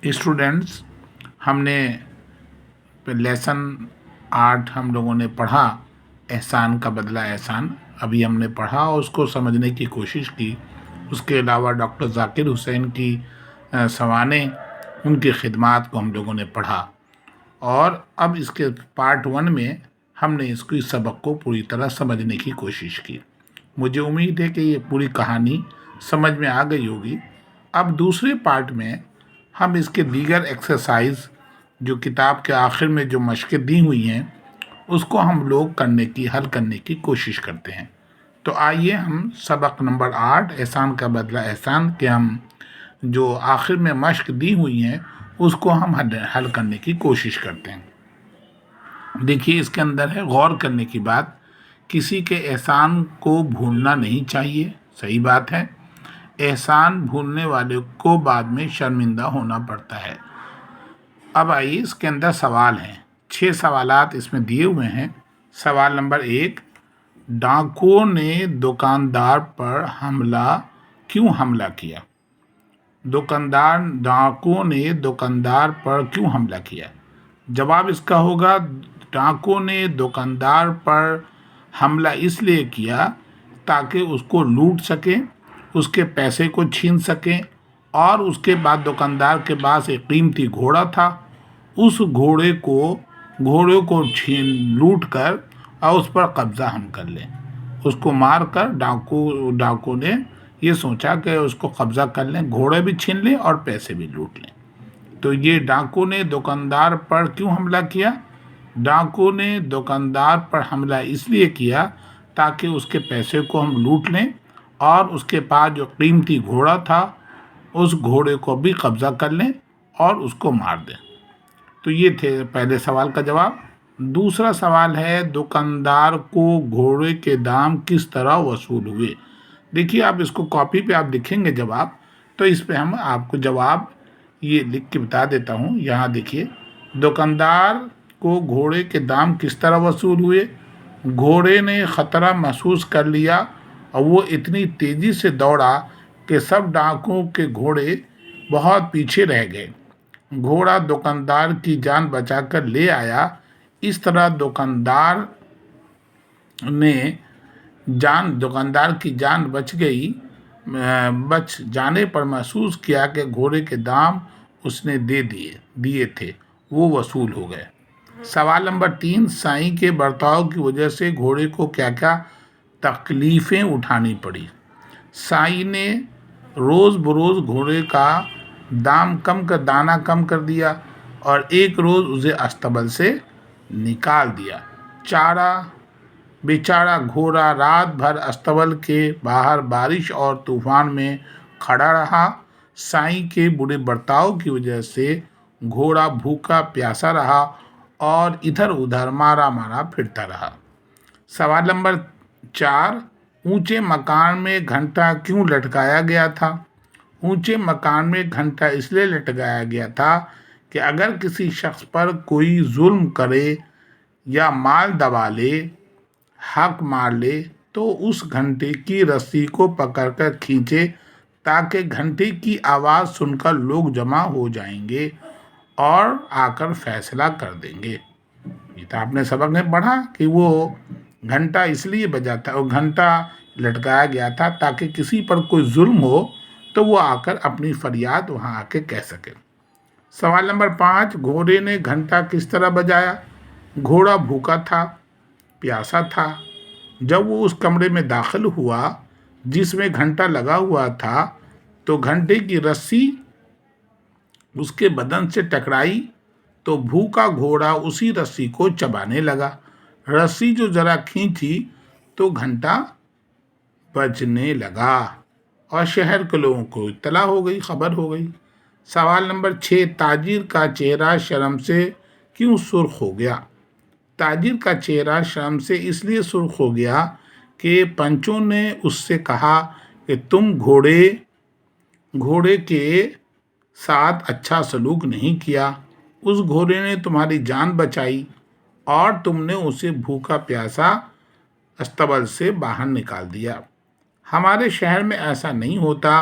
Students, ہم نے lesson 8 ہم لوگوں نے پڑھا، احسان کا بدلہ احسان ابھی ہم نے پڑھا اور اس کو سمجھنے کی کوشش کی۔ اس کے علاوہ ڈاکٹر ذاکر حسین کی سوانح، ان کی خدمات کو ہم لوگوں نے پڑھا، اور اب اس کے پارٹ 1 میں ہم نے اس کی سبق کو پوری طرح سمجھنے کی کوشش کی۔ مجھے امید ہے کہ یہ پوری کہانی سمجھ میں آ گئی ہوگی۔ اب دوسرے پارٹ میں ہم اس کے دیگر ایکسرسائز جو کتاب کے آخر میں جو مشقیں دی ہوئی ہیں اس کو ہم لوگ حل کرنے کی کوشش کرتے ہیں۔ تو آئیے ہم سبق نمبر 8 احسان کا بدلہ احسان کے ہم جو آخر میں مشق دی ہوئی ہیں اس کو ہم حل کرنے کی کوشش کرتے ہیں۔ دیکھیے اس کے اندر ہے غور کرنے کی بات، کسی کے احسان کو بھولنا نہیں چاہیے، صحیح بات ہے۔ احسان بھولنے والے کو بعد میں شرمندہ ہونا پڑتا ہے۔ اب آئیے اس کے اندر سوال ہیں، 6 سوالات اس میں دیے ہوئے ہیں۔ سوال نمبر 1، ڈاکوؤں نے دکاندار پر کیوں حملہ کیا؟ ڈاکوؤں نے دکاندار پر کیوں حملہ کیا؟ جواب اس کا ہوگا، ڈاکوؤں نے دکاندار پر حملہ اس لیے کیا تاکہ اس کو لوٹ سکیں، اس کے پیسے کو چھین سکیں، اور اس کے بعد دکاندار کے پاس ایک قیمتی گھوڑا تھا، اس گھوڑے کو لوٹ کر اور اس پر قبضہ ہم کر لیں۔ اس کو مار کر ڈاکو نے یہ سوچا کہ اس کو قبضہ کر لیں، گھوڑے بھی چھین لیں اور پیسے بھی لوٹ لیں۔ تو یہ ڈاکو نے دکاندار پر کیوں حملہ کیا؟ ڈاکو نے دکاندار پر حملہ اس لیے کیا تاکہ اس کے پیسے کو ہم لوٹ لیں اور اس کے پاس جو قیمتی گھوڑا تھا اس گھوڑے کو بھی قبضہ کر لیں اور اس کو مار دیں۔ تو یہ تھے پہلے سوال کا جواب۔ دوسرا سوال ہے، دکاندار کو گھوڑے کے دام کس طرح وصول ہوئے؟ دیکھیے آپ اس کو کاپی پہ آپ لکھیں گے جواب، تو اس پہ ہم آپ کو جواب یہ لکھ کے بتا دیتا ہوں۔ یہاں دیکھیے، دکاندار کو گھوڑے کے دام کس طرح وصول ہوئے؟ گھوڑے نے خطرہ محسوس کر لیا اور وہ اتنی تیزی سے دوڑا کہ سب ڈاکوؤں کے گھوڑے بہت پیچھے رہ گئے۔ گھوڑا دکاندار کی جان بچا کر لے آیا۔ اس طرح دکاندار کی جان بچ جانے پر محسوس کیا کہ گھوڑے کے دام اس نے دیے تھے وہ وصول ہو گئے۔ سوال نمبر 3، سائیں کے برتاؤ کی وجہ سے گھوڑے کو کیا کیا تکلیفیں اٹھانی پڑی؟ سائیں نے روز بروز گھوڑے کا دانہ کم کر دیا اور ایک روز اسے استبل سے نکال دیا۔ بیچارہ گھوڑا رات بھر استبل کے باہر بارش اور طوفان میں کھڑا رہا۔ سائیں کے برے برتاؤ کی وجہ سے گھوڑا بھوکا پیاسا رہا اور ادھر ادھر مارا پھرتا رہا۔ سوال نمبر 4، اونچے مکان میں گھنٹا کیوں لٹکایا گیا تھا؟ اونچے مکان میں گھنٹا اس لیے لٹکایا گیا تھا کہ اگر کسی شخص پر کوئی ظلم کرے یا مال دبا لے، حق مار لے، تو اس گھنٹے کی رسی کو پکڑ کر کھینچے تاکہ گھنٹے کی آواز سن کر لوگ جمع ہو جائیں گے اور آ کر فیصلہ کر دیں گے۔ یہ تو آپ نے سبق میں پڑھا کہ وہ گھنٹا اس لیے بجاتا، وہ گھنٹا لٹکایا گیا تھا تاکہ کسی پر کوئی ظلم ہو تو وہ آ کر اپنی فریاد وہاں آ کے کہہ سکے۔ سوال نمبر 5، گھوڑے نے گھنٹا کس طرح بجایا؟ گھوڑا بھوکا تھا، پیاسا تھا۔ جب وہ اس کمرے میں داخل ہوا جس میں گھنٹا لگا ہوا تھا تو گھنٹے کی رسی اس کے بدن سے ٹکرائی تو بھوکا گھوڑا اسی رسی کو چبانے لگا۔ رسی جو ذرا کھینچی تو گھنٹا بجنے لگا اور شہر کے لوگوں کو اطلاع ہو گئی، خبر ہو گئی۔ سوال نمبر 6، تاجر کا چہرہ شرم سے کیوں سرخ ہو گیا؟ تاجر کا چہرہ شرم سے اس لیے سرخ ہو گیا کہ پنچوں نے اس سے کہا کہ تم گھوڑے کے ساتھ اچھا سلوک نہیں کیا، اس گھوڑے نے تمہاری جان بچائی اور تم نے اسے بھوکا پیاسا استبل سے باہر نکال دیا۔ ہمارے شہر میں ایسا نہیں ہوتا،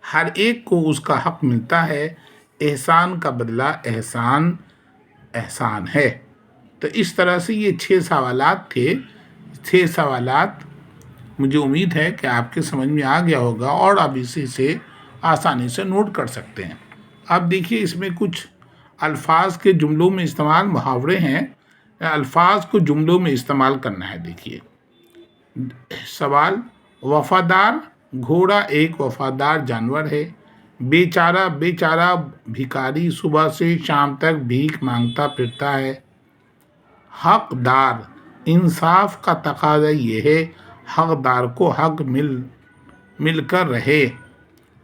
ہر ایک کو اس کا حق ملتا ہے احسان کا بدلہ احسان احسان ہے۔ تو اس طرح سے یہ 6 سوالات تھے۔ 6 سوالات مجھے امید ہے کہ آپ کے سمجھ میں آ گیا ہوگا اور آپ اسی سے آسانی سے نوٹ کر سکتے ہیں۔ اب دیکھیے اس میں کچھ الفاظ کے جملوں میں استعمال محاورے ہیں، الفاظ کو جملوں میں استعمال کرنا ہے۔ دیکھیے سوال، وفادار گھوڑا ایک وفادار جانور ہے۔ بیچارہ بیچارہ بھکاری صبح سے شام تک بھیک مانگتا پھرتا ہے۔ حقدار، انصاف کا تقاضا یہ ہے حقدار کو حق مل کر رہے۔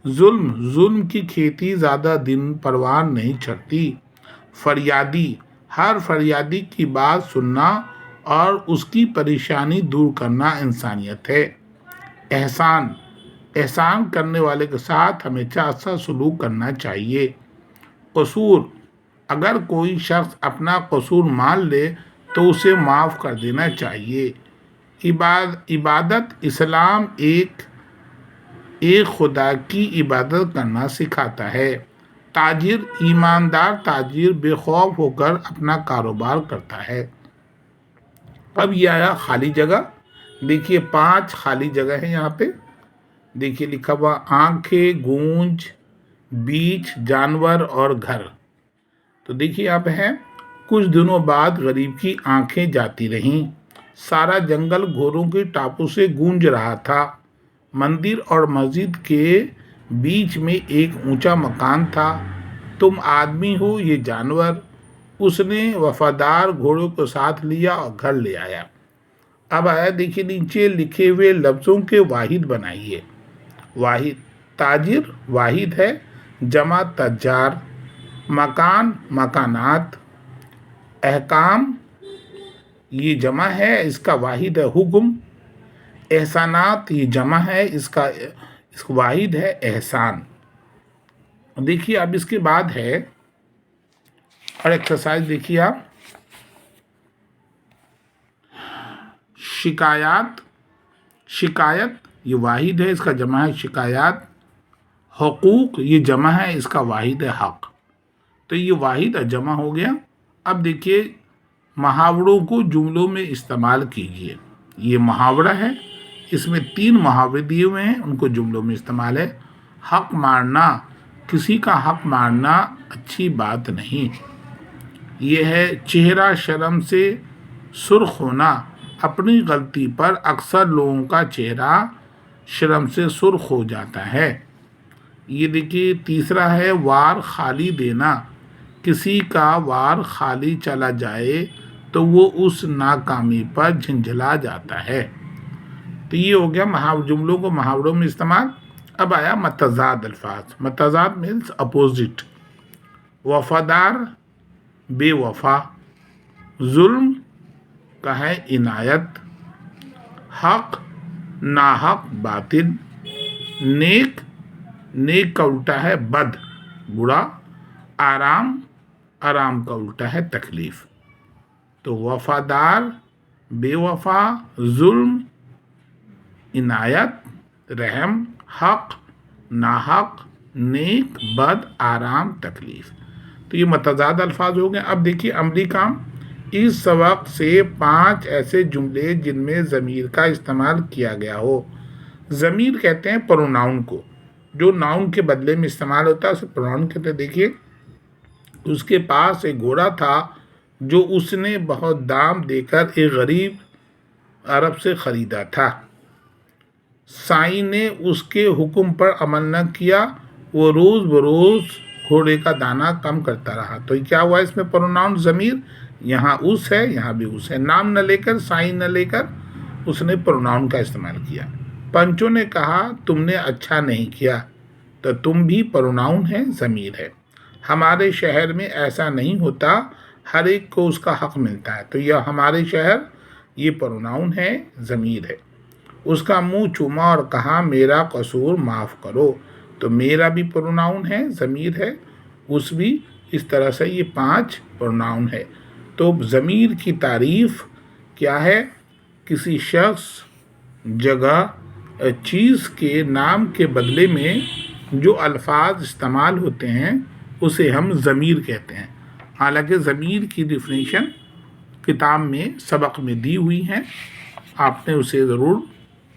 ظلم کی کھیتی زیادہ دن پروان نہیں چڑھتی۔ فریادی، ہر فریادی کی بات سننا اور اس کی پریشانی دور کرنا انسانیت ہے۔ احسان کرنے والے کے ساتھ ہمیشہ اچھا سلوک کرنا چاہیے۔ قصور، اگر کوئی شخص اپنا قصور مان لے تو اسے معاف کر دینا چاہیے۔ عبادت، اسلام ایک خدا کی عبادت کرنا سکھاتا ہے۔ تاجر، ایماندار تاجر بے خوف ہو کر اپنا کاروبار کرتا ہے۔ اب یہ آیا خالی جگہ۔ دیکھیے 5 خالی جگہ ہیں یہاں پہ۔ دیکھیے لکھا ہوا آنکھیں، گونج، بیچ، جانور اور گھر۔ تو دیکھیے یہاں پہ ہے، کچھ دنوں بعد غریب کی آنکھیں جاتی رہیں۔ سارا جنگل گھوڑوں کے ٹاپو سے گونج رہا تھا۔ مندر اور مسجد کے بیچ میں ایک اونچا مکان تھا۔ تم آدمی ہو یہ جانور؟ اس نے وفادار گھوڑوں کو ساتھ لیا اور گھر لے آیا۔ اب آیا دیکھیے نیچے لکھے ہوئے لفظوں کے واحد بنائیے۔ واحد، تاجر واحد ہے، جمع تجار۔ مکان، مکانات۔ احکام یہ جمع ہے، اس کا واحد ہے حکم۔ احسانات یہ جمع ہے، اس کا واحد ہے احسان۔ دیکھیے اب اس کے بعد ہے اور ایکسرسائز دیکھیے آپ، شکایت یہ واحد ہے، اس کا جمع ہے شکایات۔ حقوق یہ جمع ہے، اس کا واحد ہے حق۔ تو یہ واحد اور جمع ہو گیا۔ اب دیکھیے محاوروں کو جملوں میں استعمال کیجیے۔ یہ محاورہ ہے، اس میں 3 محاورے دیے ہوئے ہیں، ان کو جملوں میں استعمال ہے۔ حق مارنا، کسی کا حق مارنا اچھی بات نہیں۔ یہ ہے چہرہ شرم سے سرخ ہونا، اپنی غلطی پر اکثر لوگوں کا چہرہ شرم سے سرخ ہو جاتا ہے۔ یہ دیکھیے تیسرا ہے وار خالی دینا، کسی کا وار خالی چلا جائے تو وہ اس ناکامی پر جھنجھلا جاتا ہے۔ تو یہ ہو گیا جملوں کو محاوروں میں استعمال۔ اب آیا متضاد الفاظ۔ متضاد مینس اپوزٹ۔ وفادار بے وفا، ظلم کا ہے عنایت، حق ناحق باطل، نیک کا الٹا ہے بد برا، آرام کا الٹا ہے تکلیف۔ تو وفادار، بے وفا، ظلم، عنایت، رحم، حق ناحق، نیک بد، آرام تکلیف۔ تو یہ متضاد الفاظ ہو گئے۔ اب دیکھیے عملی کام، اس سبق سے 5 ایسے جملے جن میں ضمیر کا استعمال کیا گیا ہو۔ ضمیر کہتے ہیں پروناؤن کو، جو ناؤن کے بدلے میں استعمال ہوتا ہے اسے پروناؤن کہتے ہیں۔ دیکھیے اس کے پاس ایک گھوڑا تھا جو اس نے بہت دام دے کر ایک غریب عرب سے خریدا تھا۔ سائیں نے اس کے حکم پر عمل نہ کیا، وہ روز بروز گھوڑے کا دانہ کم کرتا رہا۔ تو کیا ہوا اس میں پروناؤن ضمیر، یہاں اس ہے یہاں بھی اس ہے، نام نہ لے کر سائیں نہ لے کر اس نے پروناؤن کا استعمال کیا۔ پنچوں نے کہا تم نے اچھا نہیں کیا، تو تم بھی پروناؤن ہے ضمیر ہے۔ ہمارے شہر میں ایسا نہیں ہوتا، ہر ایک کو اس کا حق ملتا ہے۔ تو یہ ہمارے شہر یہ پروناؤن ہے ضمیر ہے۔ اس کا منہ چوما اور کہا میرا قصور معاف کرو، تو میرا بھی پروناؤن ہے ضمیر ہے، اس بھی۔ اس طرح سے یہ 5 پروناؤن ہے۔ تو ضمیر کی تعریف کیا ہے؟ کسی شخص، جگہ، چیز کے نام کے بدلے میں جو الفاظ استعمال ہوتے ہیں اسے ہم ضمیر کہتے ہیں۔ حالانکہ ضمیر کی ڈیفینیشن کتاب میں سبق میں دی ہوئی ہیں، آپ نے اسے ضرور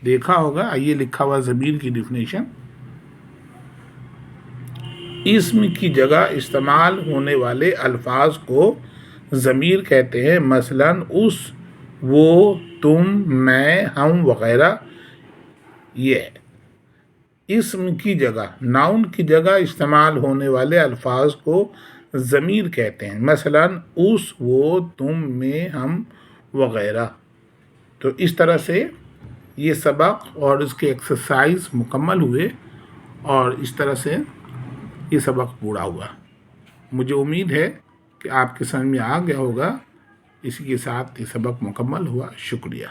دیکھا ہوگا۔ آئیے لکھا ہوا ضمیر کی ڈیفینیشن: اسم کی جگہ استعمال ہونے والے الفاظ کو ضمیر کہتے ہیں، مثلاً اس، وہ، تم، میں، ہم وغیرہ۔ یہ اسم کی جگہ، ناؤن کی جگہ استعمال ہونے والے الفاظ کو ضمیر کہتے ہیں، مثلاً اس، وہ، تم، میں، ہم وغیرہ۔ تو اس طرح سے یہ سبق اور اس کے ایکسرسائز مکمل ہوئے، اور اس طرح سے یہ سبق پورا ہوا۔ مجھے امید ہے کہ آپ کے سمجھ میں آ گیا ہوگا۔ اسی کے ساتھ یہ سبق مکمل ہوا۔ شکریہ۔